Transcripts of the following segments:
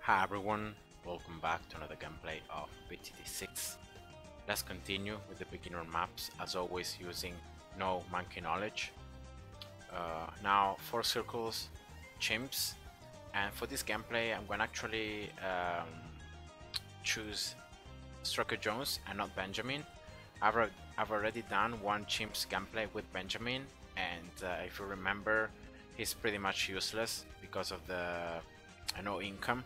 Hi everyone, welcome back to another gameplay of BTD6. Let's continue with the beginner maps, as always using no monkey knowledge. Now 4 circles, chimps, and for this gameplay I'm going to actually choose Strucker Jones and not Benjamin. I've already done one chimps gameplay with Benjamin, and if you remember, he's pretty much useless because of the no income.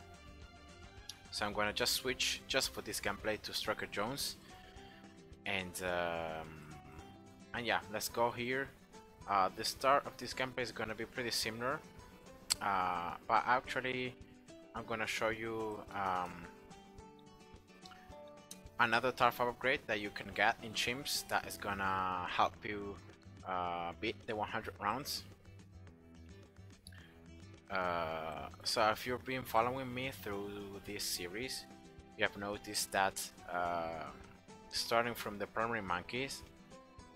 So I'm gonna just switch just for this gameplay to Strucker Jones, and yeah, let's go here. The start of this gameplay is gonna be pretty similar, but actually I'm gonna show you another turf upgrade that you can get in Chimps that is gonna help you beat the 100 rounds. So if you've been following me through this series, you have noticed that starting from the primary monkeys,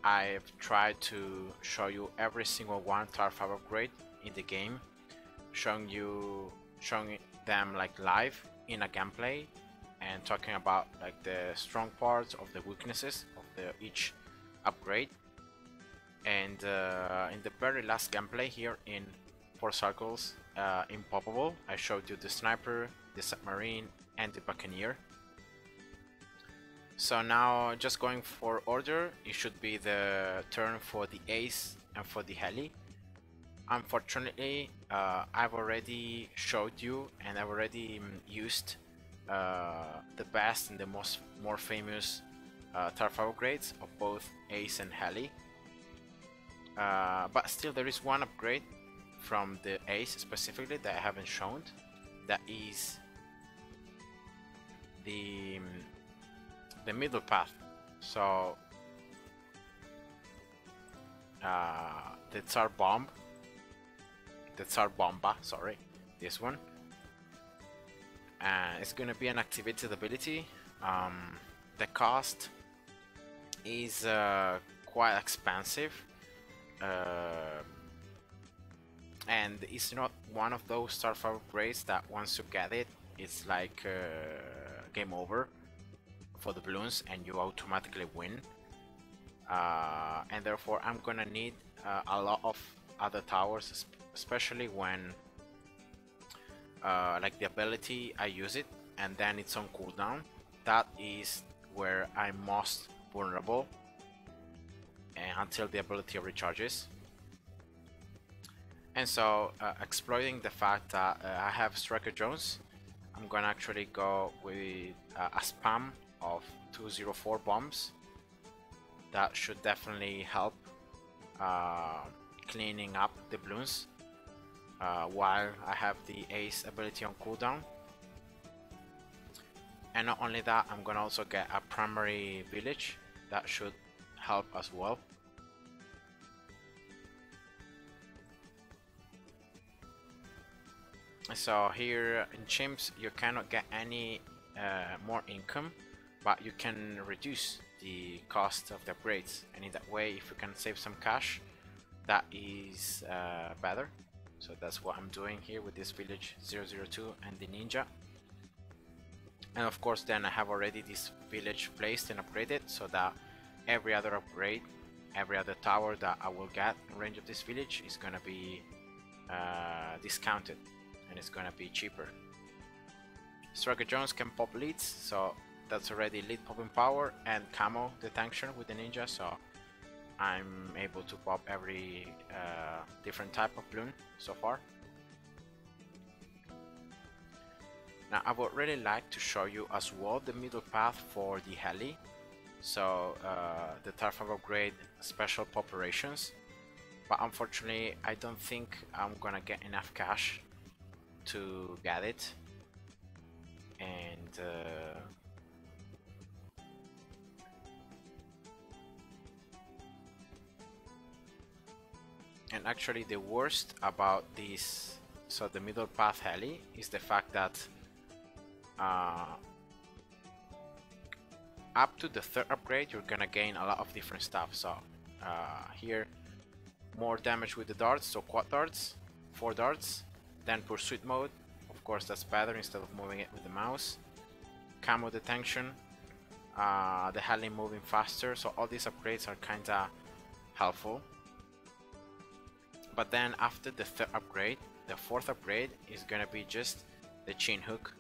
I've tried to show you every single one turf upgrade in the game, showing them like live in a gameplay and talking about like the strong parts of the weaknesses of each upgrade. And in the very last gameplay here in 4 circles, Impoppable, I showed you the sniper, the submarine, and the buccaneer. So now, just going for order, it should be the turn for the ace and for the heli. Unfortunately, I've already showed you and I've already used the best and the more famous turf upgrades of both ace and heli. But still, there is one upgrade from the ace specifically that I haven't shown. That is the middle path. So the Tsar Bomba, sorry, this one. It's gonna be an activated ability. The cost is quite expensive. And it's not one of those turf upgrades that once you get it, it's like game over for the Bloons and you automatically win. And therefore I'm gonna need a lot of other towers, especially when like the ability I use it and then it's on cooldown. That is where I'm most vulnerable until the ability recharges. And so, exploiting the fact that I have Strucker Jones, I'm gonna actually go with a spam of 204 bombs. That should definitely help cleaning up the Bloons while I have the ace ability on cooldown. And not only that, I'm gonna also get a primary village that should help as well. So here in Chimps you cannot get any more income, but you can reduce the cost of the upgrades, and in that way, if you can save some cash, that is better. So that's what I'm doing here with this village 002 and the ninja. And of course then I have already this village placed and upgraded, so that every other upgrade, every other tower that I will get in range of this village is gonna be discounted, and it's gonna be cheaper. Strucker Jones can pop leads, so that's already lead popping power and camo detection with the ninja, so I'm able to pop every different type of Bloon so far. Now I would really like to show you as well the middle path for the heli, so the turf upgrade special populations, but unfortunately I don't think I'm gonna get enough cash to get it, and actually the worst about this, so the middle path heli, is the fact that up to the 3rd upgrade you're gonna gain a lot of different stuff. So here, more damage with the darts, so quad darts, 4 darts, then pursuit mode, of course that's better instead of moving it with the mouse. Camo detection, the heli moving faster, so all these upgrades are kinda helpful. But then after the third upgrade, the fourth upgrade is gonna be just the chin hook,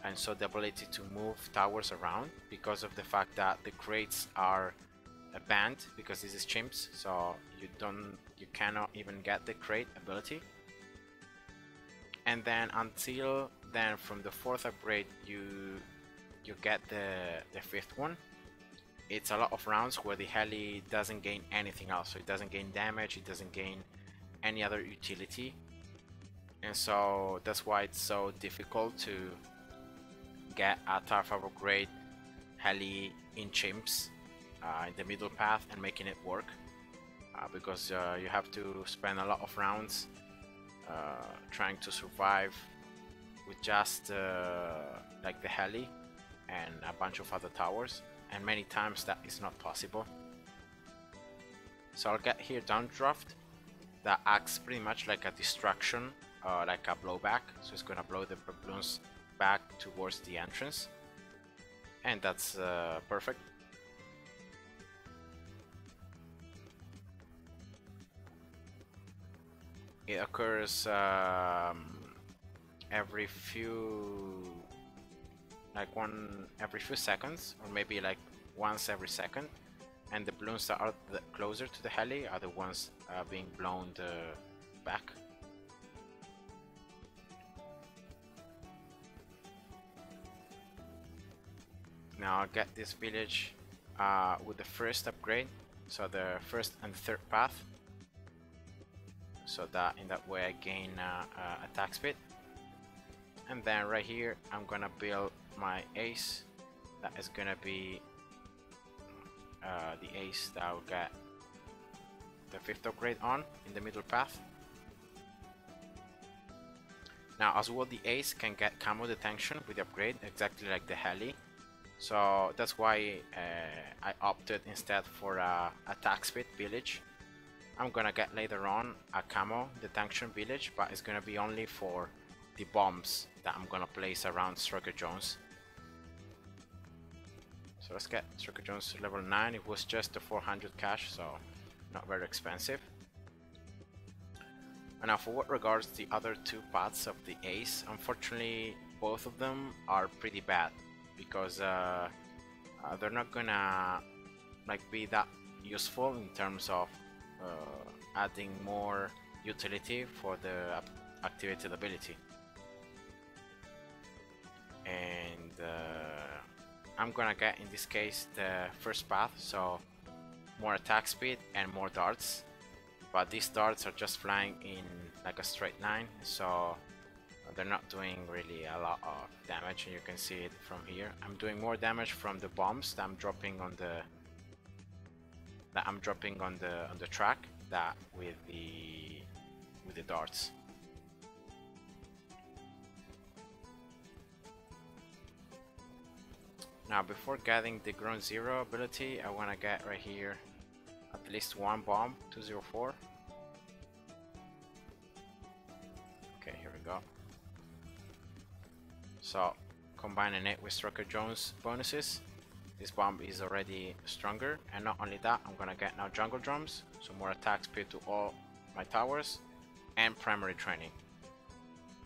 and so the ability to move towers around, because of the fact that the crates are banned because this is chimps, so you cannot even get the crate ability. And then until then, from the fourth upgrade, you get the fifth one. It's a lot of rounds where the heli doesn't gain anything else, so it doesn't gain damage, it doesn't gain any other utility, and so that's why it's so difficult to get a Tower 5 upgrade heli in chimps in the middle path and making it work, because you have to spend a lot of rounds trying to survive with just like the heli and a bunch of other towers, and many times that is not possible. So I'll get here downdraft that acts pretty much like a distraction, like a blowback, so it's gonna blow the balloons back towards the entrance, and that's perfect. It occurs every few seconds, or maybe like once every second, and the balloons that are closer to the heli are the ones being blown back. Now I'll get this village with the first upgrade, so the first and third path, so that in that way I gain attack speed. And then right here I'm gonna build my ace, that is gonna be the ace that I'll get the fifth upgrade on in the middle path. Now as well, the ace can get camo detection with the upgrade, exactly like the heli, so that's why I opted instead for a attack speed village. I'm gonna get later on a camo detection village, but it's gonna be only for the bombs that I'm gonna place around Striker Jones. So let's get Striker Jones to level 9. It was just the 400 cash, so not very expensive. And now for what regards the other two paths of the ace, unfortunately both of them are pretty bad, because they're not gonna be that useful in terms of adding more utility for the activated ability. And I'm gonna get in this case the first path, so more attack speed and more darts, but these darts are just flying in like a straight line, so they're not doing really a lot of damage, and you can see it from here. I'm doing more damage from the bombs that I'm dropping on the track that with the darts. Now before getting the ground zero ability, I want to get right here at least one bomb, 204. Okay, here we go. So combining it with Striker Jones bonuses, this bomb is already stronger, and not only that, I'm gonna get now jungle drums, so more attack speed to all my towers, and primary training,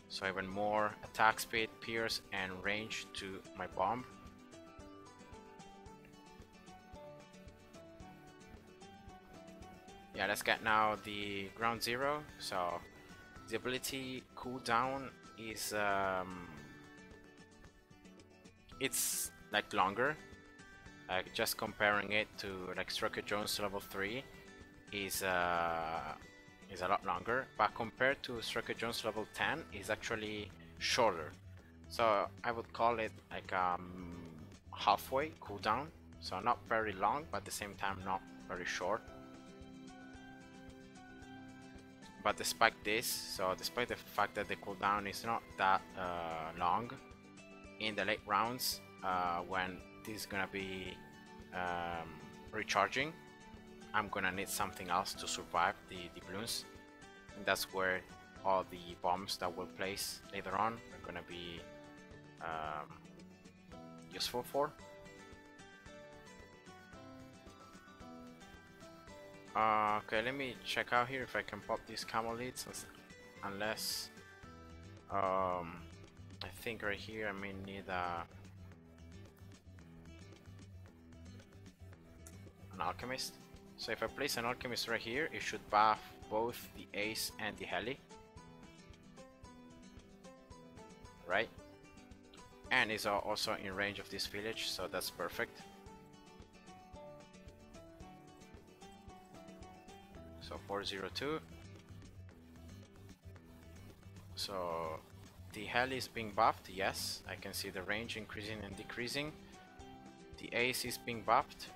so even more attack speed, pierce, and range to my bomb. Yeah, let's get now the ground zero. So the ability cooldown is it's like longer, like just comparing it to like Striker Jones level 3 is a lot longer, but compared to Striker Jones level 10 is actually shorter. So I would call it like halfway cooldown, so not very long, but at the same time not very short. But despite this, so despite the fact that the cooldown is not that long, in the late rounds when this is gonna be recharging, I'm gonna need something else to survive the balloons, and that's where all the bombs that we'll place later on are gonna be useful for. Okay, let me check out here if I can pop these camel leads, unless I think right here I may need an alchemist. So if I place an alchemist right here, it should buff both the ace and the heli, right? And is also in range of this village, so that's perfect. So 402. So the heli is being buffed, yes, I can see the range increasing and decreasing. The ace is being buffed.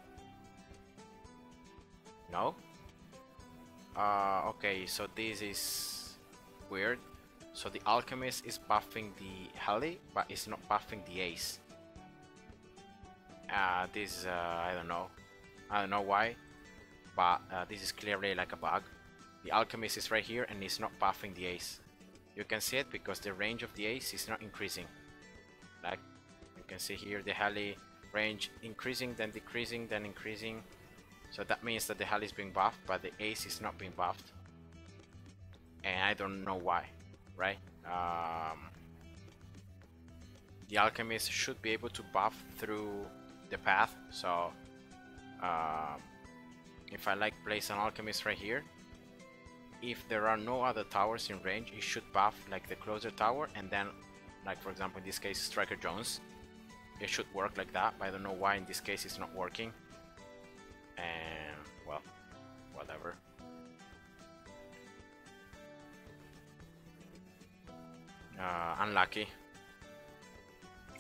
No? Okay, so this is weird. So the alchemist is buffing the heli, but it's not buffing the ace. This I don't know why, but this is clearly like a bug. The alchemist is right here and it's not buffing the ace. You can see it because the range of the ace is not increasing. Like you can see here, the heli range increasing, then decreasing, then increasing. So that means that the heli is being buffed, but the ace is not being buffed. And I don't know why, right? The alchemist should be able to buff through the path. So if I like place an alchemist right here, if there are no other towers in range, it should buff like the closer tower, and then like for example in this case Striker Jones, it should work like that, but I don't know why in this case it's not working. And well, whatever. Unlucky.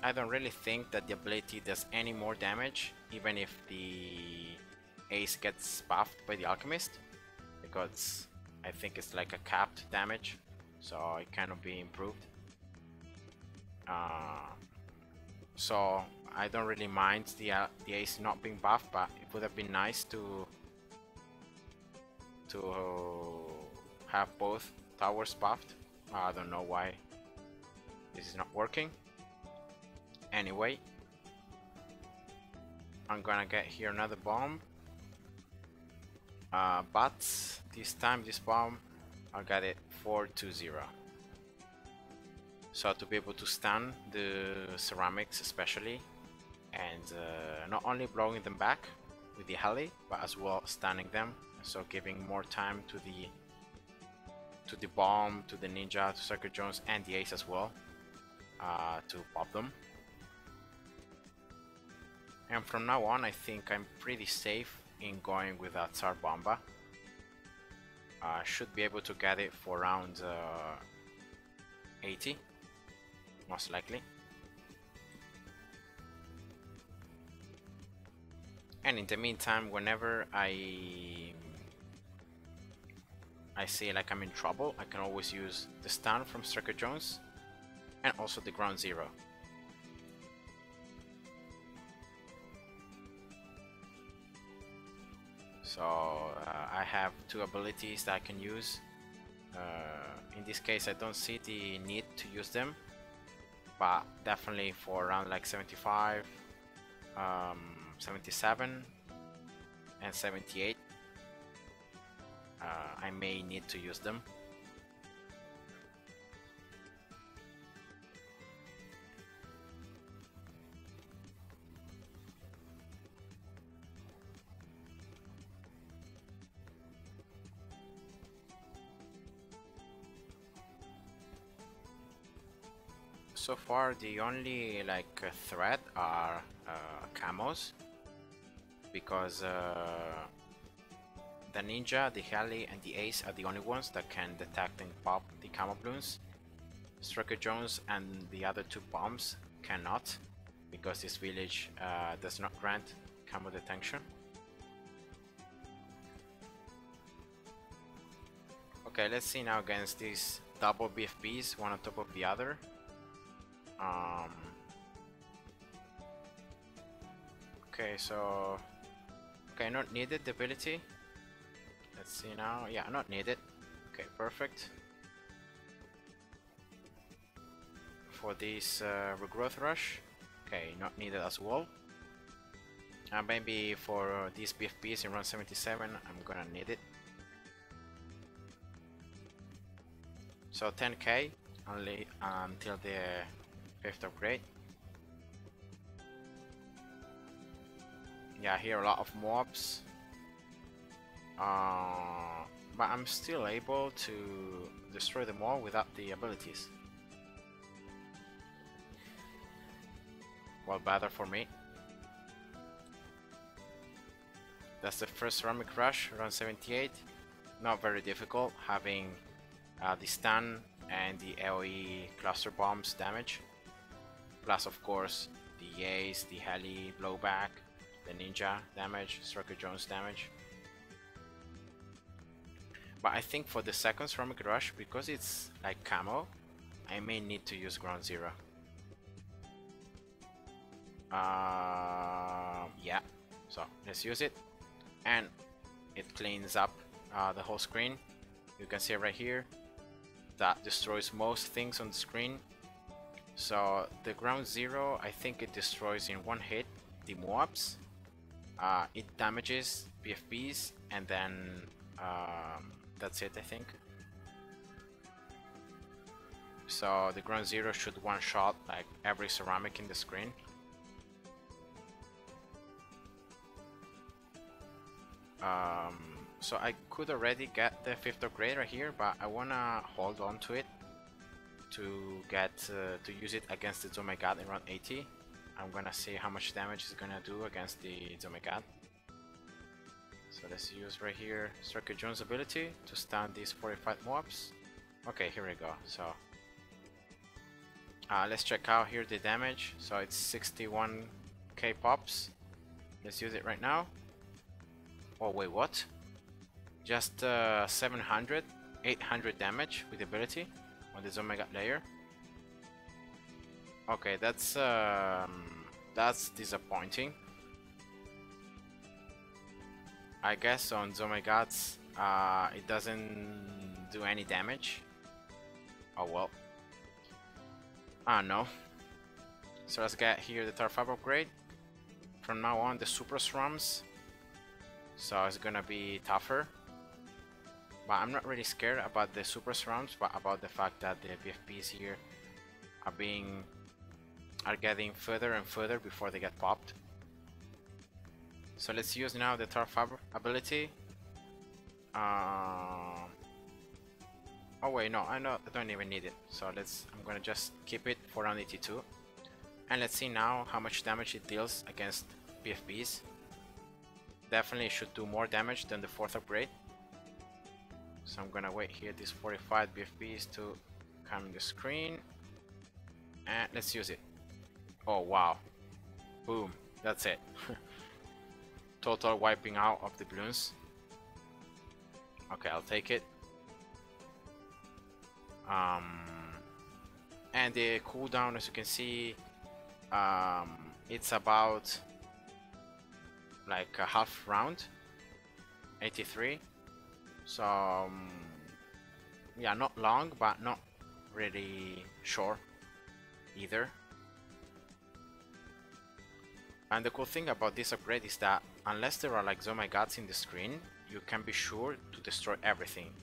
I don't really think that the ability does any more damage even if the ace gets buffed by the alchemist, because I think it's like a capped damage, so it cannot be improved. So I don't really mind the ace not being buffed, but it would have been nice to have both towers buffed. I don't know why this is not working. Anyway, I'm gonna get here another bomb, but this time this bomb I'll get it 420. So to be able to stun the ceramics especially, and not only blowing them back with the heli, but as well stunning them, so giving more time to the bomb, to the ninja, to Striker Jones and the ace as well, to pop them. And from now on I think I'm pretty safe in going with a Tsar Bomba. Should be able to get it for around 80, most likely. And in the meantime, whenever I see like I'm in trouble, I can always use the stun from Striker Jones and also the ground zero. So I have two abilities that I can use. In this case I don't see the need to use them, but definitely for around like 75, 77 and 78 I may need to use them. So far the only like threat are camos, because the ninja, the heli and the ace are the only ones that can detect and pop the camo balloons. Striker Jones and the other two bombs cannot, because this village does not grant camo detection. Okay, let's see now against these double BFBs, one on top of the other. Okay, so not needed the ability. Let's see now. Yeah, not needed. Okay, perfect. for this regrowth rush. Okay, not needed as well. Maybe for these BFBs in round 77, I'm gonna need it. So 10k only until the 5th upgrade. Yeah, here a lot of mobs. But I'm still able to destroy them all without the abilities. Well, better for me. That's the first ceramic rush, around 78. Not very difficult, having the stun and the AoE cluster bombs damage. Plus, of course, the Ace, the Heli, blowback, the ninja damage, Striker Jones damage. But I think for the second ceramic rush, because it's like camo, I may need to use ground zero. Yeah, so let's use it. And it cleans up the whole screen. You can see right here that destroys most things on the screen. So the ground zero, I think it destroys in one hit the mobs. It damages BFBs, and then that's it, I think. So the ground zero should one shot like every ceramic in the screen. So I could already get the 5th upgrade right here, but I wanna hold on to it to get to use it against the Zomegad in round 80. I'm gonna see how much damage it's gonna do against the Zomegad. So let's use right here Striker Jones' ability to stun these 45 mobs. Okay, here we go. So let's check out here the damage. So it's 61k pops. Let's use it right now. Oh wait, what? Just 700, 800 damage with ability on the Zomegad layer. Okay, that's disappointing. I guess on Zomegads it doesn't do any damage. Oh well. No. So let's get here the Tar 5 upgrade. From now on the Super Swarms. So it's gonna be tougher. But I'm not really scared about the Super Swarms, but about the fact that the BFBs here are getting further and further before they get popped. So let's use now the Tar 5 ability. Oh wait, no, I don't even need it. So I'm gonna just keep it for round 82. And let's see now how much damage it deals against BFBs. Definitely should do more damage than the 4th upgrade. So I'm gonna wait here these 45 BFBs to come in the screen. And let's use it. Oh wow. Boom. That's it. Total wiping out of the Bloons. Okay, I'll take it. And the cooldown, as you can see, it's about like a half round, 83. So yeah, not long, but not really short either. And the cool thing about this upgrade is that unless there are like Zomegads in the screen, you can be sure to destroy everything.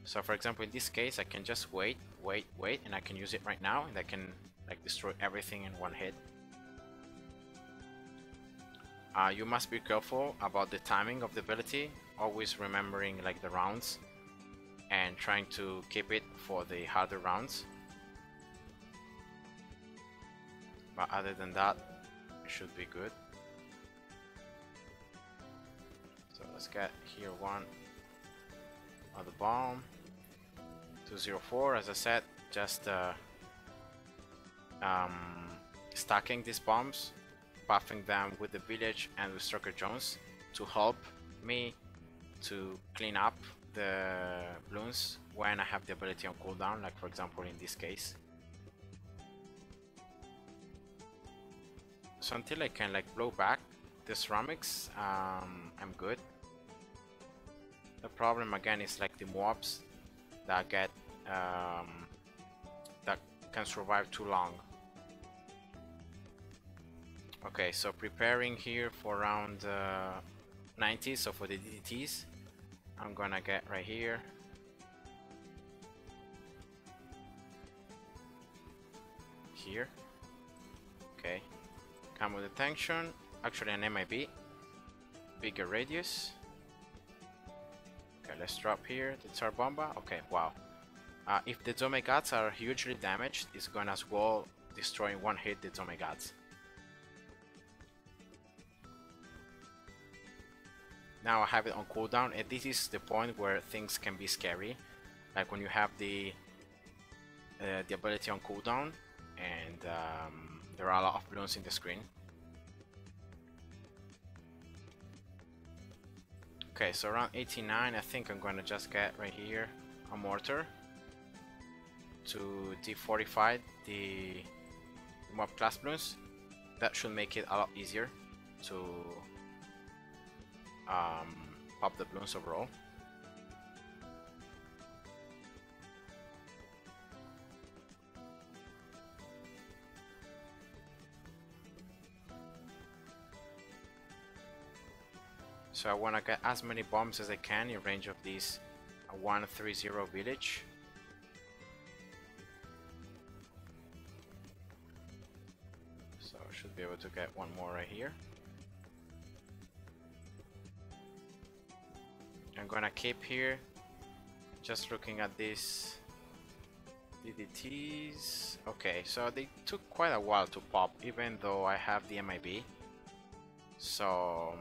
So for example, in this case, I can just wait, and I can use it right now, and I can like destroy everything in one hit. You must be careful about the timing of the ability, always remembering like the rounds and trying to keep it for the harder rounds. But other than that, it should be good. So let's get here one of the bomb. 204, as I said, just stacking these bombs, buffing them with the village and with Striker Jones to help me to clean up the Bloons when I have the ability on cooldown, like for example in this case. So until I can like blow back the ceramics, I'm good. The problem again is like the mobs that get can survive too long. Okay, so preparing here for round 90, so for the DDTs, I'm gonna get right here. Here. Okay. Camo detection. Actually an MIB. Bigger radius. Okay, let's drop here the Tsar Bomba. Okay, wow. If the Zomegats are hugely damaged, it's gonna as well destroy in one hit the Zomegats. Now I have it on cooldown, and this is the point where things can be scary. Like when you have the ability on cooldown, and there are a lot of balloons in the screen. Okay, so around 89, I think I'm gonna just get right here a mortar to defortify the mob class balloons. That should make it a lot easier to pop the balloons overall. So I want to get as many bombs as I can in range of these 130 village. So I should be able to get one more right here. I'm gonna keep here, just looking at these DDTs. Okay, so they took quite a while to pop, even though I have the MIB. So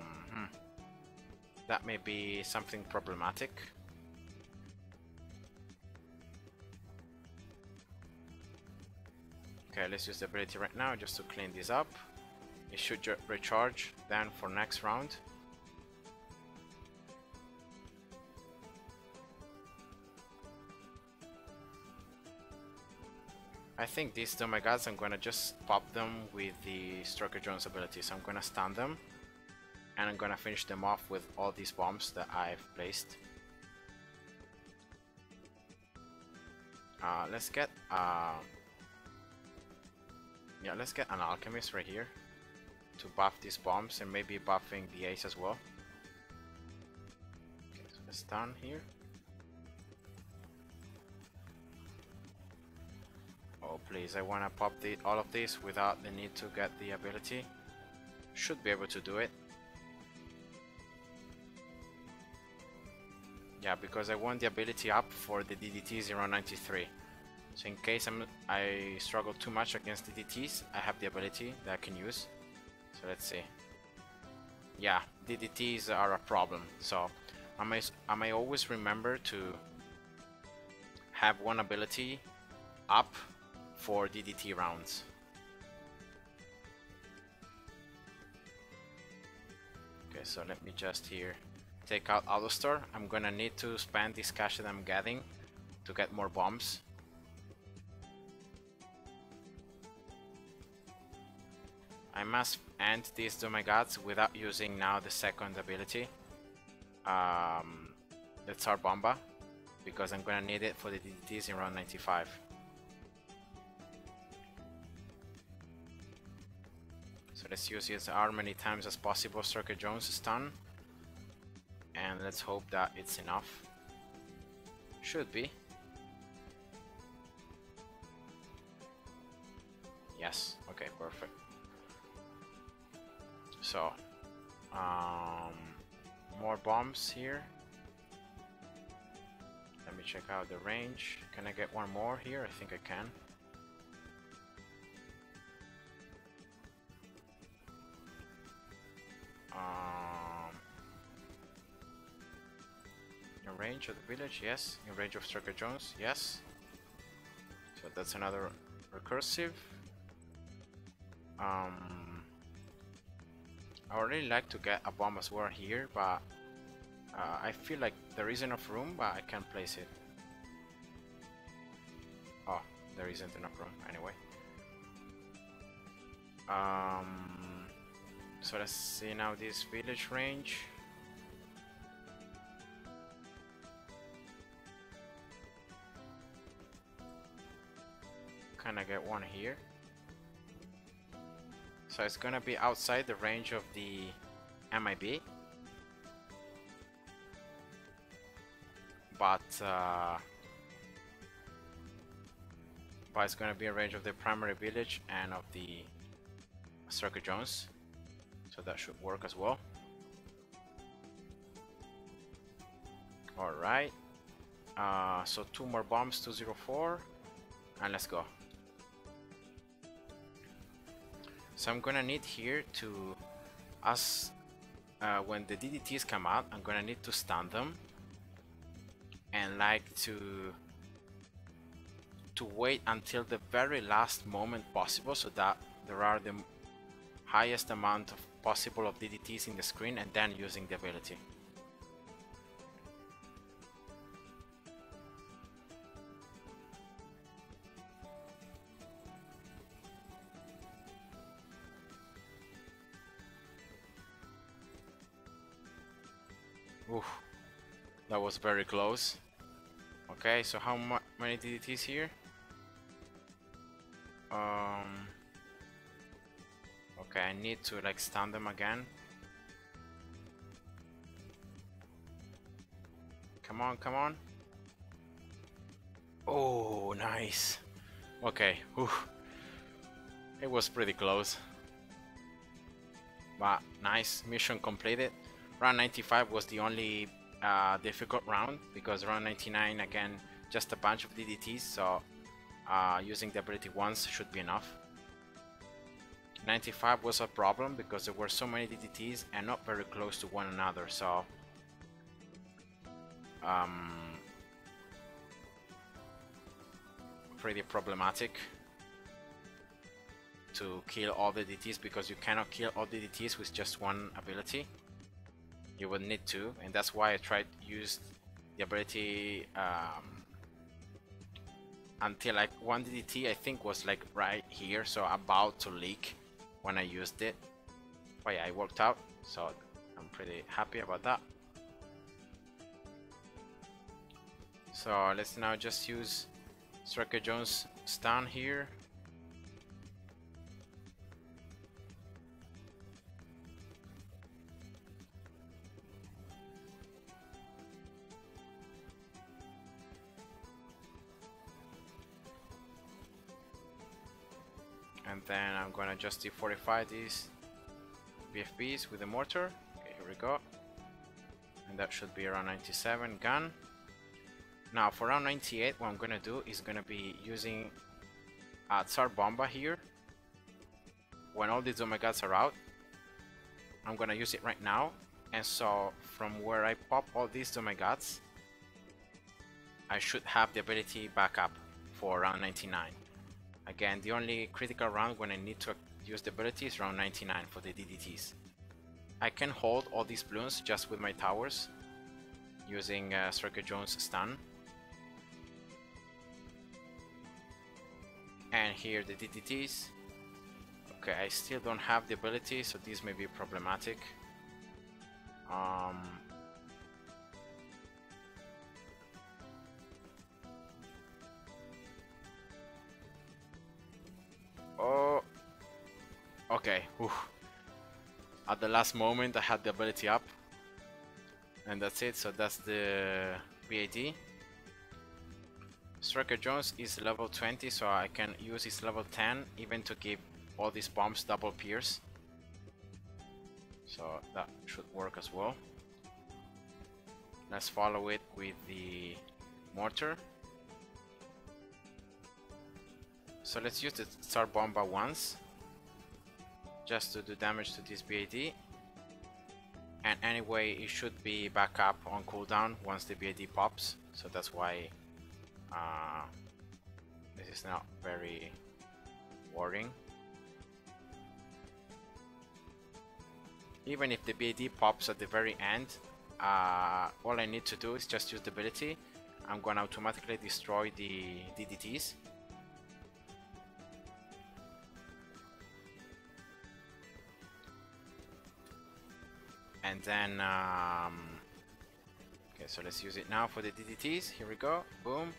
that may be something problematic. Okay, let's use the ability right now just to clean this up. It should recharge then for next round. I think these Domegads, I'm gonna just pop them with the Striker Jones ability. So I'm gonna stun them, and I'm gonna finish them off with all these bombs that I've placed. Let's get let's get an alchemist right here to buff these bombs, and maybe buffing the ace as well. Okay, so let's stun here. Oh please, I wanna pop all of these without the need to get the ability. Should be able to do it. Yeah, because I want the ability up for the DDT 093. So in case I struggle too much against DDTs, I have the ability that I can use. So let's see. Yeah, DDTs are a problem. So I may always remember to have one ability up for DDT rounds. Okay, so let me just here take out AutoStore. I'm gonna need to spend this cash that I'm getting to get more bombs. I must end these Domegads without using now the second ability, the Tsar Bomba, because I'm gonna need it for the DDTs in round 95. So let's use his R many times as possible. Striker Jones stun, and let's hope that it's enough. Should be. Yes, okay, perfect. So more bombs here. Let me check out the range. Can I get one more here? I think I can. In range of the village, yes. In range of Striker Jones, yes. So that's another recursive. I would really like to get a bomb as well here, but I feel like there is enough room, but I can't place it. Oh, there isn't enough room anyway. So let's see now this village range. gonna get one here. So it's gonna be outside the range of the MIB. But it's gonna be in range of the primary village and of the Circuit Jones. So that should work as well. Alright. So 2 more bombs, 204. And let's go. So I'm gonna need here to, when the DDTs come out, I'm gonna need to stun them, and like to wait until the very last moment possible, so that there are the highest amount of possible of DDTs in the screen, and then using the ability. Oof, that was very close. Okay, so how many DDTs here? Okay, I need to like stun them again. Come on, come on. Oh, nice. Okay, oof. It was pretty close. But nice, mission completed. Round 95 was the only difficult round, because round 99 again just a bunch of DDTs, so using the ability once should be enough. 95 was a problem because there were so many DDTs and not very close to one another, so pretty problematic to kill all the DDTs, because you cannot kill all DDTs with just one ability. You would need to, and that's why I tried to use the ability until like one DDT I think was like right here, so about to leak when I used it. But yeah, it worked out, so I'm pretty happy about that. So let's now just use Striker Jones stun here. And then I'm gonna just defortify these BFBs with the mortar. Okay, here we go. And that should be around 97 gun. Now for round 98, what I'm gonna do is gonna be using Tsar Bomba here. When all these Omegats are out, I'm gonna use it right now. And so from where I pop all these Omegats, I should have the ability back up for round 99. Again, the only critical round when I need to use the ability is round 99 for the DDTs. I can hold all these Bloons just with my towers, using Striker Jones stun. And here the DDTs. Okay, I still don't have the ability, so this may be problematic. Oh, okay. Oof. At the last moment I had the ability up, and that's it. So that's the BAD. Striker Jones is level 20, so I can use his level 10 even to give all these bombs double pierce. So that should work as well. Let's follow it with the mortar. So let's use the Tsar Bomba once, just to do damage to this BAD. And anyway, it should be back up on cooldown once the BAD pops, so that's why this is not very worrying. Even if the BAD pops at the very end, all I need to do is just use the ability. I'm gonna automatically destroy the DDTs. And then okay, so let's use it now for the DDTs. Here we go. Boom.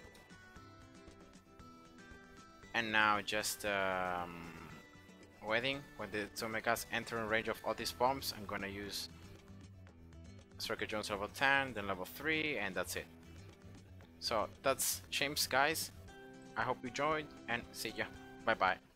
and now just waiting when the two megas enter in range of all these bombs. I'm gonna use Striker Jones level 10, then level 3, and that's it. So that's Chimps, guys. I hope you enjoyed, and see ya. Bye bye.